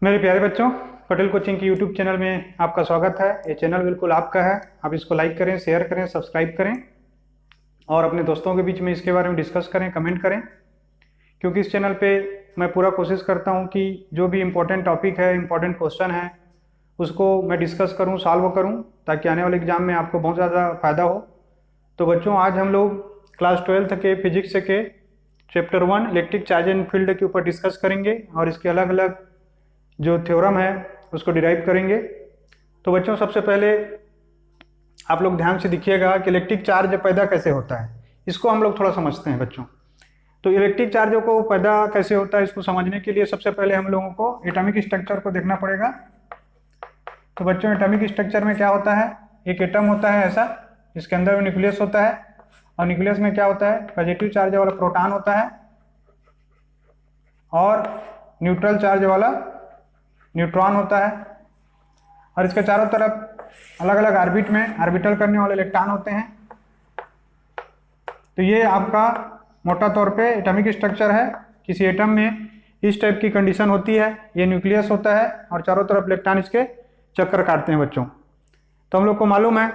मेरे प्यारे बच्चों, पटेल कोचिंग की यूट्यूब चैनल में आपका स्वागत है। ये चैनल बिल्कुल आपका है। आप इसको लाइक करें, शेयर करें, सब्सक्राइब करें और अपने दोस्तों के बीच में इसके बारे में डिस्कस करें, कमेंट करें, क्योंकि इस चैनल पे मैं पूरा कोशिश करता हूँ कि जो भी इम्पोर्टेंट टॉपिक है, इम्पोर्टेंट क्वेश्चन है, उसको मैं डिस्कस करूँ, सॉल्व करूँ, ताकि आने वाले एग्जाम में आपको बहुत ज़्यादा फायदा हो। तो बच्चों, आज हम लोग क्लास 12th के फिजिक्स के chapter 1 electric charge and field के ऊपर डिस्कस करेंगे और इसके अलग अलग जो थ्योरम है उसको डिराइव करेंगे। तो बच्चों, सबसे पहले आप लोग ध्यान से देखिएगा कि इलेक्ट्रिक चार्ज पैदा कैसे होता है, इसको हम लोग थोड़ा समझते हैं बच्चों। तो इलेक्ट्रिक चार्जों को पैदा कैसे होता है इसको समझने के लिए सबसे पहले हम लोगों को एटॉमिक स्ट्रक्चर को देखना पड़ेगा। तो बच्चों, एटॉमिक स्ट्रक्चर में क्या होता है, एक एटम होता है ऐसा, इसके अंदर में न्यूक्लियस होता है और न्यूक्लियस में क्या होता है, पॉजिटिव चार्ज वाला प्रोटॉन होता है और न्यूट्रल चार्ज वाला न्यूट्रॉन होता है और इसके चारों तरफ अलग अलग ऑर्बिट में ऑर्बिटल करने वाले इलेक्ट्रॉन होते हैं। तो ये आपका मोटा तौर पे एटॉमिक स्ट्रक्चर है। किसी एटम में इस टाइप की कंडीशन होती है, ये न्यूक्लियस होता है और चारों तरफ इलेक्ट्रॉन इसके चक्कर काटते हैं बच्चों। तो हम लोग को मालूम है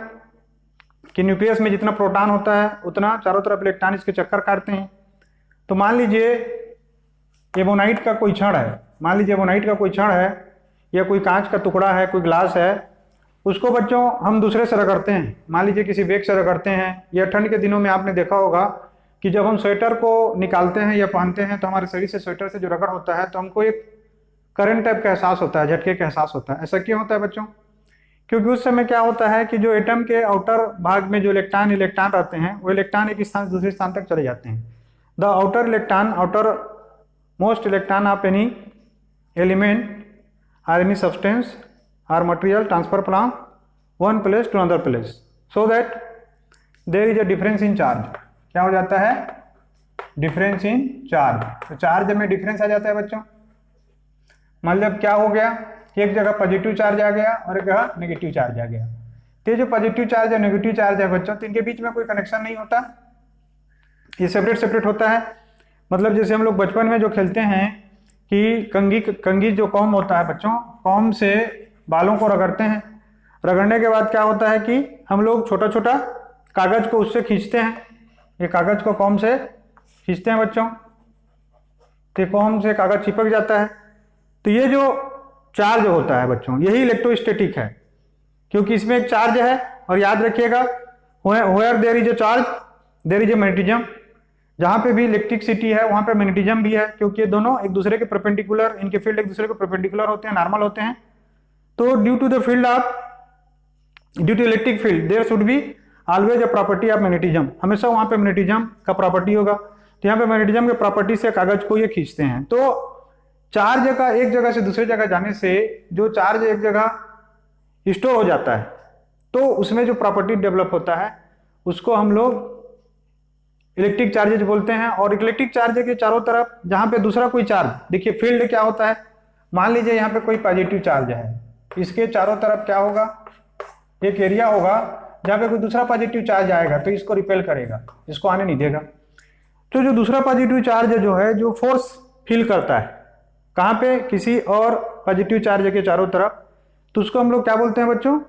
कि न्यूक्लियस में जितना प्रोटॉन होता है उतना चारों तरफ इलेक्ट्रॉन इसके चक्कर काटते हैं। तो मान लीजिए एबोनाइट का कोई क्षण है, मान लीजिए एबोनाइट का कोई क्षण है या कोई कांच का टुकड़ा है, कोई ग्लास है, उसको बच्चों हम दूसरे से रगड़ते हैं, मान लीजिए किसी बैग से रगड़ते हैं, या ठंड के दिनों में आपने देखा होगा कि जब हम स्वेटर को निकालते हैं या पहनते हैं तो हमारे शरीर से स्वेटर से जो रगड़ होता है तो हमको एक करंट टाइप का एहसास होता है, झटके का एहसास होता है। ऐसा क्यों होता है बच्चों? क्योंकि उस समय क्या होता है कि जो एटम के आउटर भाग में जो इलेक्ट्रॉन रहते हैं वो इलेक्ट्रॉन एक स्थान से दूसरे स्थान तक चले जाते हैं। The outer most electron of any element or any substance or material transfer from one place to another place so that there is a difference in charge। क्या हो जाता है? Difference in charge. तो चार्ज में difference आ जाता है बच्चों। मतलब क्या हो गया कि एक जगह पॉजिटिव चार्ज आ गया और एक जगह नेगेटिव चार्ज आ गया। तो जो पॉजिटिव चार्ज और नेगेटिव चार्ज है बच्चों, तो इनके बीच में कोई कनेक्शन नहीं होता, ये सेपरेट सेपरेट होता है। मतलब जैसे हम लोग बचपन में जो खेलते हैं कि कंघी जो कॉम होता है बच्चों, कॉम से बालों को रगड़ते हैं, रगड़ने के बाद क्या होता है कि हम लोग छोटा छोटा कागज को उससे खींचते हैं, ये कागज को कॉम से खींचते हैं बच्चों, तो कॉम से कागज चिपक जाता है। तो ये जो चार्ज होता है बच्चों, यही इलेक्ट्रोस्टैटिक है, क्योंकि इसमें एक चार्ज है। और याद रखिएगा, where there is a charge there is a magnetism. जहां पे भी इलेक्ट्रिसिटी है वहां पे मैग्नेटिज्म भी है, क्योंकि ये दोनों एक दूसरे के परपेंडिकुलर, इनके फील्ड एक दूसरे को परपेंडिकुलर होते हैं, नॉर्मल होते हैं। तो due to electric field there should be always a property of magnetism. हमेशा वहां पे मैग्नेटिज्म का प्रॉपर्टी होगा। तो यहाँ पे मैग्नेटिज्म के प्रॉपर्टी से कागज को ये खींचते हैं। तो चार्ज का एक जगह से दूसरी जगह जाने से जो चार्ज एक जगह स्टोर हो जाता है तो उसमें जो प्रॉपर्टी डेवलप होता है उसको हम लोग इलेक्ट्रिक चार्जेज बोलते हैं। और इलेक्ट्रिक चार्ज के चारों तरफ जहां पे दूसरा कोई चार्ज, देखिए फील्ड क्या होता है, मान लीजिए यहाँ पे कोई पॉजिटिव चार्ज है, इसके चारों तरफ क्या होगा, एक एरिया होगा जहां पे कोई दूसरा पॉजिटिव चार्ज आएगा तो इसको रिपेल करेगा, इसको आने नहीं देगा। तो जो दूसरा पॉजिटिव चार्ज जो है, जो फोर्स फील करता है कहाँ पे, किसी और पॉजिटिव चार्ज के चारों तरफ, तो उसको हम लोग क्या बोलते हैं बच्चों,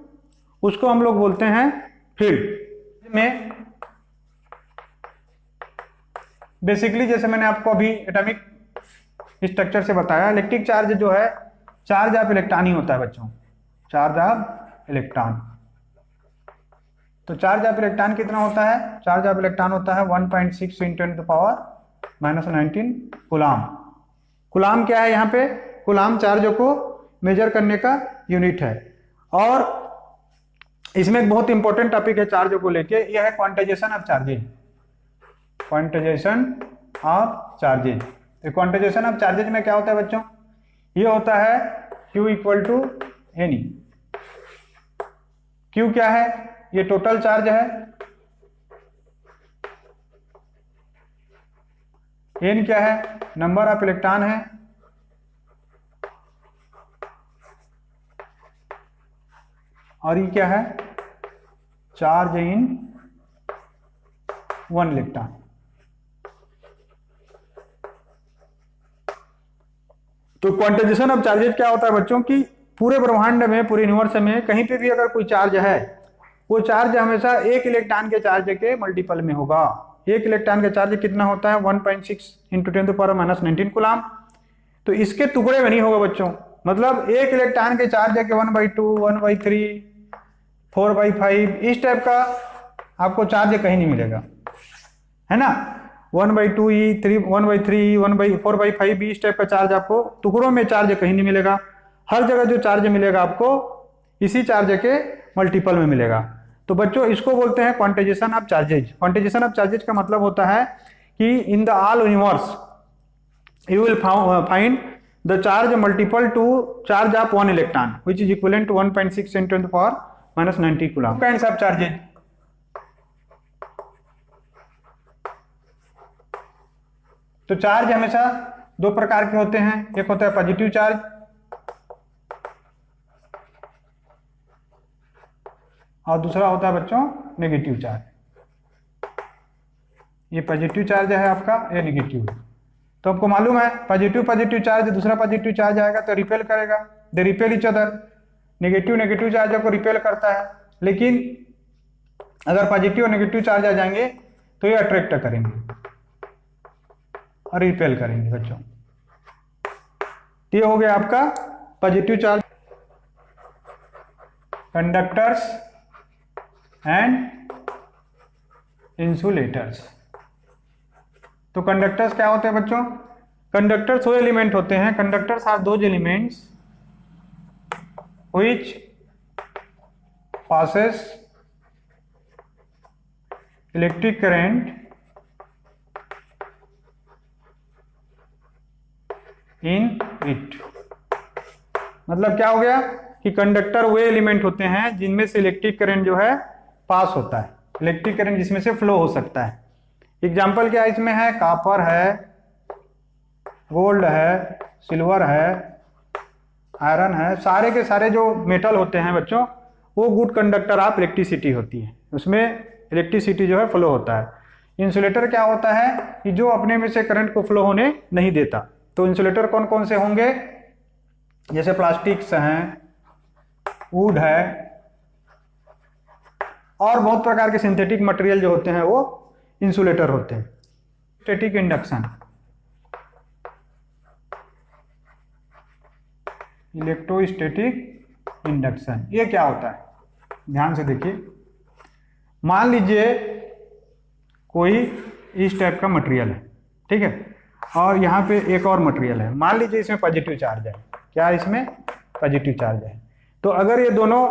उसको हम लोग बोलते हैं फील्ड में। बेसिकली जैसे मैंने आपको अभी एटॉमिक स्ट्रक्चर से बताया, इलेक्ट्रिक चार्ज जो है चार्ज ऑफ इलेक्ट्रॉन ही होता है बच्चों, चार्ज ऑफ इलेक्ट्रॉन। तो चार्ज ऑफ इलेक्ट्रॉन कितना होता है? चार्ज ऑफ इलेक्ट्रॉन होता है 1.6 × 10⁻⁻19 कूलाम। कूलाम क्या है? यहाँ पे कूलाम चार्ज को मेजर करने का यूनिट है। और इसमें एक बहुत इंपॉर्टेंट टॉपिक है चार्ज को लेके, यह है quantization of charges. Quantization of charges. तो क्वांटाइजेशन ऑफ चार्जेज में क्या होता है बच्चों? ये होता है Q = N। Q क्या है? ये टोटल चार्ज है। N क्या है? नंबर ऑफ इलेक्ट्रॉन है। और ये क्या है? Charge in 1 electron. तो तो क्वांटाइजेशन ऑफ चार्जेज क्या होता है बच्चों की, पूरे ब्रह्मांड में, पूरे यूनिवर्स में कहीं पे भी अगर कोई चार्ज है, वो चार्ज हमेशा एक इलेक्ट्रॉन के चार्ज के मल्टीपल में होगा। एक इलेक्ट्रॉन का चार्ज कितना होता है 1.6 × 10⁻⁻19 कूलम। तो इसके टुकड़े में नहीं होगा बच्चों, मतलब एक इलेक्ट्रॉन के चार्ज के 1/2, 1/3, 4/5 इस टाइप का आपको चार्ज कहीं नहीं मिलेगा, है ना। 1/2e, 1/3, 4/5 इस टाइप का चार्ज आपको टुकड़ों में चार्ज कहीं नहीं मिलेगा। हर जगह जो चार्ज मिलेगा आपको इसी चार्ज के मल्टीपल में मिलेगा। तो बच्चों इसको बोलते हैं quantization of charges. Quantization of charges का मतलब होता है कि in the all universe you will find the charge multiple to charge of one electron which is equivalent to 1.6 × 10⁻⁻90 coulomb. Kinds of charges, तो चार्ज हमेशा दो प्रकार के होते हैं, एक होता है पॉजिटिव चार्ज और दूसरा होता है बच्चों नेगेटिव चार्ज। ये पॉजिटिव चार्ज है आपका, ये नेगेटिव है। तो आपको मालूम है पॉजिटिव चार्ज दूसरा पॉजिटिव चार्ज आएगा तो रिपेल करेगा, they repel each other. Negative charge को रिपेल करता है, लेकिन अगर पॉजिटिव और नेगेटिव चार्ज आ जाएंगे तो ये अट्रैक्ट करेंगे और रिपेल करेंगे बच्चों। ये हो गया आपका positive charge. Conductors and insulators. तो कंडक्टर्स क्या होते हैं बच्चों? कंडक्टर्स वो एलिमेंट होते हैं, conductors are those elements which passes electric current in it. मतलब क्या हो गया कि कंडक्टर वे एलिमेंट होते हैं जिनमें से इलेक्ट्रिक करंट जो है पास होता है, इलेक्ट्रिक करंट जिसमें से फ्लो हो सकता है। एग्जाम्पल क्या इसमें है? कॉपर है, गोल्ड है, सिल्वर है, आयरन है, सारे के सारे जो मेटल होते हैं बच्चों वो गुड कंडक्टर ऑफ इलेक्ट्रिसिटी होती है, उसमें इलेक्ट्रिसिटी जो है फ्लो होता है। इंसुलेटर क्या होता है कि जो अपने में से करंट को फ्लो होने नहीं देता। तो इंसुलेटर कौन कौन से होंगे? जैसे प्लास्टिक्स हैं, वुड है और बहुत प्रकार के सिंथेटिक मटेरियल जो होते हैं वो इंसुलेटर होते हैं। स्टैटिक इंडक्शन, इलेक्ट्रोस्टैटिक इंडक्शन, ये क्या होता है? ध्यान से देखिए, मान लीजिए कोई इस टाइप का मटेरियल है, ठीक है, और यहाँ पे एक और मटेरियल है, मान लीजिए इसमें पॉजिटिव चार्ज है। क्या इसमें पॉजिटिव चार्ज है? तो अगर ये दोनों,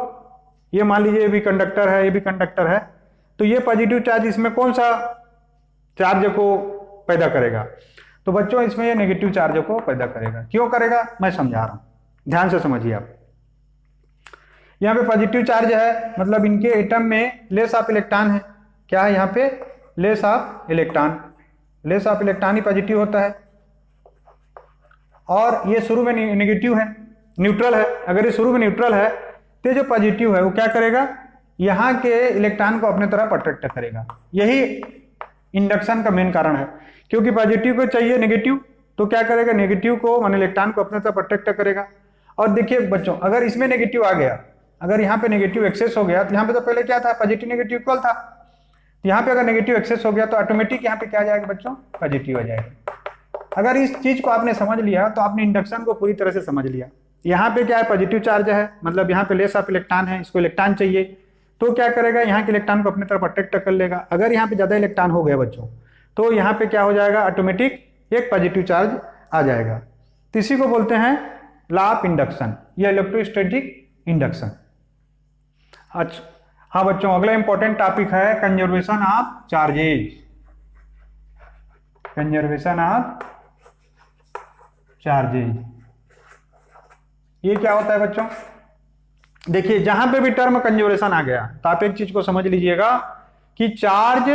ये मान लीजिए ये भी कंडक्टर है, ये भी कंडक्टर है, तो ये पॉजिटिव चार्ज इसमें कौन सा चार्ज को पैदा करेगा? तो बच्चों इसमें ये नेगेटिव चार्ज को पैदा करेगा। क्यों करेगा मैं समझा रहा हूं, ध्यान से समझिए आप। यहाँ पे पॉजिटिव चार्ज है, मतलब इनके एटम में लेस ऑफ इलेक्ट्रॉन है। क्या है यहाँ पे? Less of electron. Less of electron he positive होता है। और ये शुरू में नेगेटिव है, न्यूट्रल है। अगर ये शुरू में न्यूट्रल है तो जो पॉजिटिव है वो क्या करेगा? यहाँ के इलेक्ट्रॉन को अपने तरफ अट्रैक्ट करेगा। यही इंडक्शन का मेन कारण है, क्योंकि पॉजिटिव को चाहिए नेगेटिव, तो क्या करेगा? नेगेटिव को मान इलेक्ट्रॉन को अपने तरफ अट्रैक्ट करेगा। और देखिए बच्चों, अगर इसमें नेगेटिव आ गया, अगर यहाँ पे नेगेटिव एक्सेस हो गया, तो यहाँ पे तो पहले क्या था? पॉजिटिव नेगेटिव इक्वल था। तो यहाँ पे अगर नेगेटिव एक्सेस हो गया तो ऑटोमेटिक यहाँ पे क्या आ जाएगा बच्चों? पॉजिटिव आ जाएगा। अगर इस चीज को आपने समझ लिया तो आपने इंडक्शन को पूरी तरह से समझ लिया। यहाँ पे क्या है? पॉजिटिव चार्ज है, मतलब यहाँ पे लेस ऑफ इलेक्ट्रॉन है, इसको इलेक्ट्रॉन चाहिए, तो क्या करेगा? यहाँ के इलेक्ट्रॉन को अपने तरफ अट्रैक्ट कर लेगा। अगर यहाँ पे ज्यादा इलेक्ट्रॉन हो गया बच्चों, तो यहाँ पे क्या हो जाएगा? ऑटोमेटिक एक पॉजिटिव चार्ज आ जाएगा। तो इसी को बोलते हैं लॉ ऑफ इंडक्शन या इलेक्ट्रोस्टैटिक इंडक्शन। अच्छा हाँ बच्चों, अगला इंपॉर्टेंट टॉपिक है conservation of charges. Conservation of charges, ये क्या होता है बच्चों? देखिए, जहां पे भी टर्म कंजर्वेशन आ गया तो आप एक चीज को समझ लीजिएगा कि charge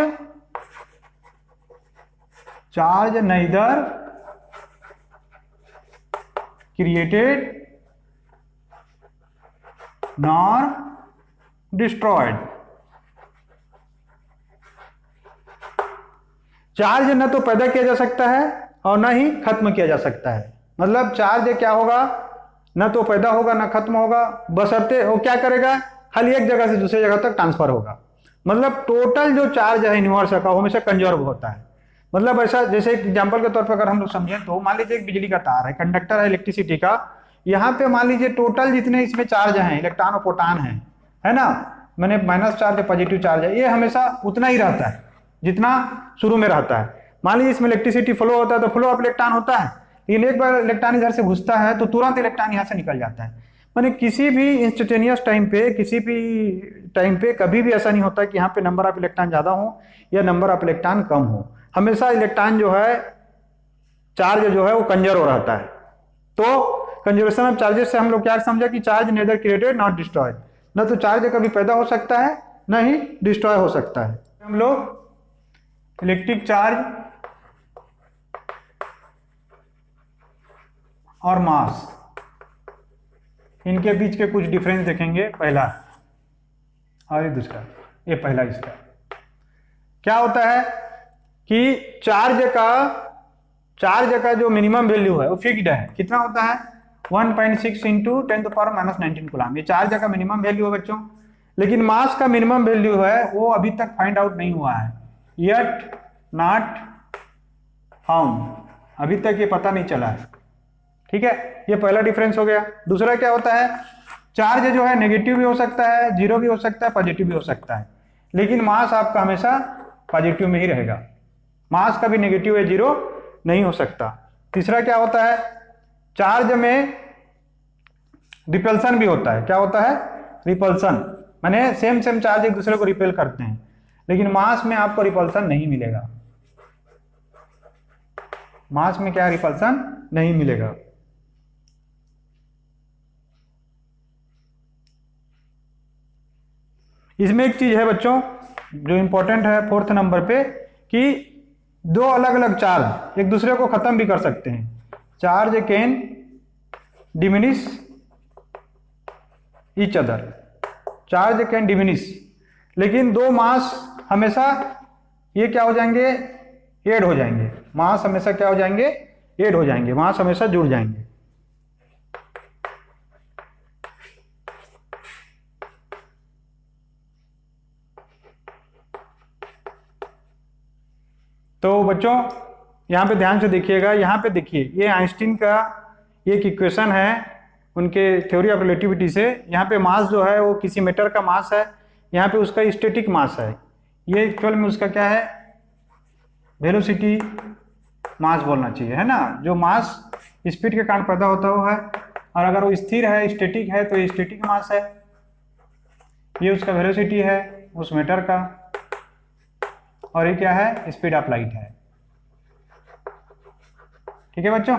neither created nor destroyed. Charge न तो पैदा किया जा सकता है और न ही खत्म किया जा सकता है। मतलब चार्ज क्या होगा, ना तो पैदा होगा ना खत्म होगा, बशर्ते वो क्या करेगा, खाली एक जगह से दूसरी जगह तक ट्रांसफर होगा। मतलब टोटल जो चार्ज है यूनिवर्स का वो हमेशा कंजर्व होता है। मतलब ऐसा, जैसे एग्जांपल के तौर पर अगर हम लोग समझें तो मान लीजिए एक बिजली का तार है, कंडक्टर है इलेक्ट्रिसिटी का, यहाँ पे मान लीजिए टोटल जितने इसमें चार्ज हैं, इलेक्ट्रॉन और प्रोटॉन है ना, मैंने माइनस चार्ज है पॉजिटिव चार्ज है, ये हमेशा उतना ही रहता है जितना शुरू में रहता है। मान लीजिए इसमें इलेक्ट्रिसिटी फ्लो होता है तो फ्लो ऑफ इलेक्ट्रॉन होता है, लेकिन एक बार इलेक्ट्रॉन इधर से घुसता है तो तुरंत इलेक्ट्रॉन यहाँ से निकल जाता है। माने किसी भी इंस्टेंटेनियस टाइम पे, किसी भी टाइम पे कभी भी ऐसा नहीं होता कि यहाँ पे नंबर ऑफ इलेक्ट्रॉन ज्यादा हो या नंबर ऑफ इलेक्ट्रॉन कम हो, हमेशा इलेक्ट्रॉन जो है, चार्ज जो है वो कंजर्व रहता है। तो कंजर्वेशन ऑफ चार्जेस से हम लोग क्या समझा कि charge neither created not destroyed, न तो चार्ज कभी पैदा हो सकता है न ही डिस्ट्रॉय हो सकता है। हम लोग इलेक्ट्रिक चार्ज और मास, इनके बीच के कुछ डिफरेंस देखेंगे, पहला और ये दूसरा। ये पहला इसका क्या होता है कि चार्ज का जो मिनिमम वैल्यू है वो फिक्स्ड है, कितना होता है 1.6 इंटू 10⁻⁻19 कूलम, ये चार्ज का मिनिमम वैल्यू है बच्चों। लेकिन मास का मिनिमम वैल्यू है वो अभी तक फाइंड आउट नहीं हुआ है, येट नॉट फाउंड, अभी तक ये पता नहीं चला है। ठीक है, ये पहला डिफरेंस हो गया। दूसरा क्या होता है, चार्ज जो है नेगेटिव भी हो सकता है, जीरो भी हो सकता है, पॉजिटिव भी हो सकता है, लेकिन मास आपका हमेशा पॉजिटिव में ही रहेगा, मास कभी नेगेटिव या जीरो नहीं हो सकता। तीसरा क्या होता है, चार्ज में रिपल्सन भी होता है। क्या होता है, रिपल्सन, माने सेम चार्ज एक दूसरे को रिपेल करते हैं, लेकिन मास में आपको रिपल्सन नहीं मिलेगा, मास में क्या रिपल्सन नहीं मिलेगा। इसमें एक चीज है बच्चों जो इंपॉर्टेंट है फोर्थ नंबर पे, कि दो अलग अलग चार्ज एक दूसरे को खत्म भी कर सकते हैं। Charge can diminish each other, charge can diminish, लेकिन दो मास हमेशा ये क्या हो जाएंगे, ऐड हो जाएंगे, मास हमेशा क्या हो जाएंगे, ऐड हो जाएंगे, मास हमेशा जुड़ जाएंगे। तो बच्चों यहाँ पे ध्यान से देखिएगा, यहाँ पे देखिए ये आइंस्टीन का एक इक्वेशन है उनके थ्योरी ऑफ रिलेटिविटी से। यहाँ पे मास जो है वो किसी मैटर का मास है, यहाँ पे उसका स्टैटिक मास है, ये एक्चुअल में उसका क्या है, वेलोसिटी मास बोलना चाहिए, है ना। जो मास स्पीड के कारण पैदा होता हुआ है, और अगर वो स्थिर है, स्टैटिक है, तो ये स्टैटिक मास है, ये उसका वेलोसिटी है उस मैटर का, और ये क्या है, स्पीड ऑफ लाइट है। ठीक है बच्चों,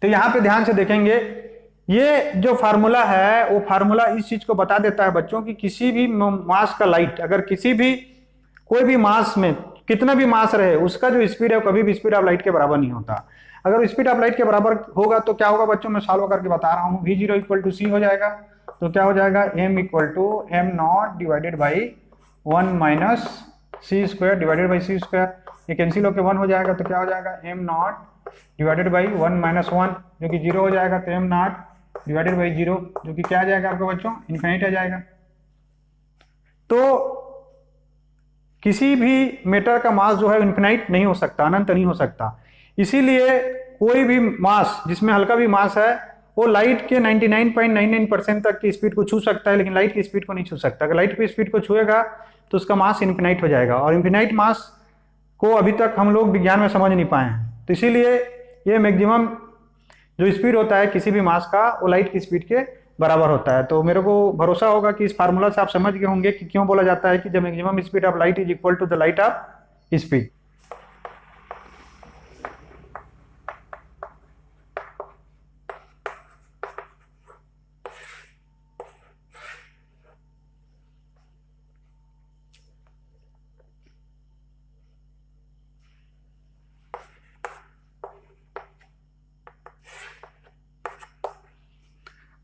तो यहां पे ध्यान से देखेंगे, ये जो फार्मूला है वो फार्मूला इस चीज को बता देता है बच्चों कि किसी भी मास का लाइट, अगर किसी भी कोई भी मास में कितना भी मास रहे, उसका जो स्पीड है वो कभी भी स्पीड ऑफ लाइट के बराबर नहीं होता। अगर स्पीड ऑफ लाइट के बराबर होगा तो क्या होगा बच्चों, मैं सॉल्व करके बता रहा हूँ, v0 इक्वल टू c हो जाएगा, तो क्या हो जाएगा, m equal to m0 divided by 1 minus C square divided by C square, ये कैंसिल होकर 1 हो जाएगा, तो क्या हो जाएगा m0 डिवाइडेड बाई 1 माइनस 1 जो कि 0 हो जाएगा, तो m0 डिवाइडेड बाई 0 जो कि क्या आ जाएगा आपका बच्चों, इनफिनिट आ जाएगा। तो किसी भी मैटर का मास जो है इनफिनाइट नहीं हो सकता, अनंत नहीं हो सकता। इसीलिए कोई भी मास जिसमें हल्का भी मास है वो लाइट के 99.99% तक की स्पीड को छू सकता है, लेकिन लाइट की स्पीड को नहीं छू सकता। अगर लाइट की स्पीड को छुएगा तो उसका मास इनफिनाइट हो जाएगा, और इनफिनाइट मास को अभी तक हम लोग विज्ञान में समझ नहीं पाए हैं। तो इसीलिए ये मैक्सिमम जो स्पीड होता है किसी भी मास का वो लाइट की स्पीड के बराबर होता है। तो मेरे को भरोसा होगा कि इस फार्मूला से आप समझ गए होंगे कि क्यों बोला जाता है कि जब maximum speed of light is equal to the light of speed.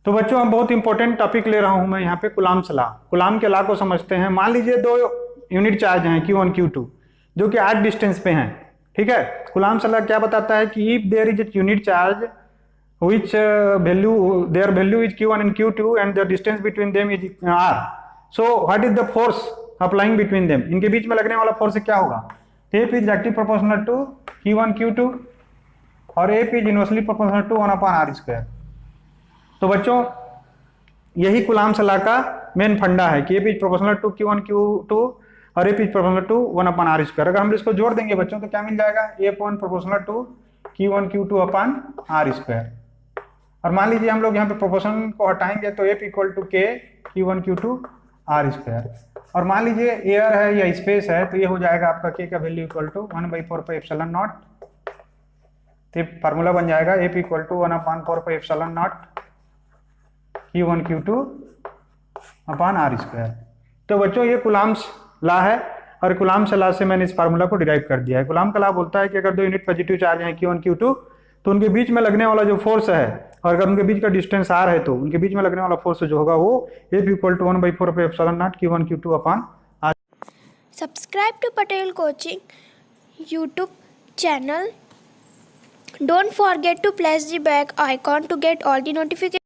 तो बच्चों हम बहुत इंपॉर्टेंट टॉपिक ले रहा हूं मैं यहाँ पे, कूलाम्स लॉ। कूलाम के लॉ को समझते हैं। मान लीजिए दो यूनिट चार्ज हैं Q1 Q2 जो कि 8 डिस्टेंस पे हैं, ठीक है। कूलाम्ब्स लॉ क्या बताता है कि if there is a unit charge which their value is q1 and q2 and the distance between them is r, so what is the force applying between them, इनके बीच में लगने वाला फोर्स क्या होगा? F is directly proportional to q1 q2 और F is inversely proportional to 1/r square। तो बच्चों यही कूलाम्ब्स लॉ का मेन फंडा है कि F is proportional to q1 q2 और F is proportional to 1/r square। अगर हम इसको जोड़ देंगे बच्चों तो क्या मिल जाएगा? F1 proportional to q1 q2 upon r square। और मान लीजिए हम लोग यहाँ पे प्रोपोर्शन को हटाएंगे तो F इक्वल टू के Q1 Q2 R स्क्वायर, और मान लीजिए एयर है या स्पेस है तो ये हो जाएगा आपका K का value equal to 1/4 pi epsilon nought. तो फार्मूला बन जाएगा F equal to 1/4 pi epsilon nought Q1 Q2 upon R square. तो बच्चों ये कूलाम्ब्स लॉ है और कूलाम्ब्स लॉ से मैंने इस फार्मूला को डिराइव कर दिया है। कूलाम्ब का लॉ बोलता है कि अगर दो यूनिट पॉजिटिव चार्ज है Q1 Q2 तो उनके बीच में लगने वाला जो फोर्स है, और अगर उनके बीच का डिस्टेंस r है तो उनके बीच में लगने वाला फोर्स जो होगा वो F equal to 1/4 pi epsilon nought Q1 Q2 upon r। Subscribe to Patel Coaching YouTube channel. Don't forget to press the bell icon to get all the notifications.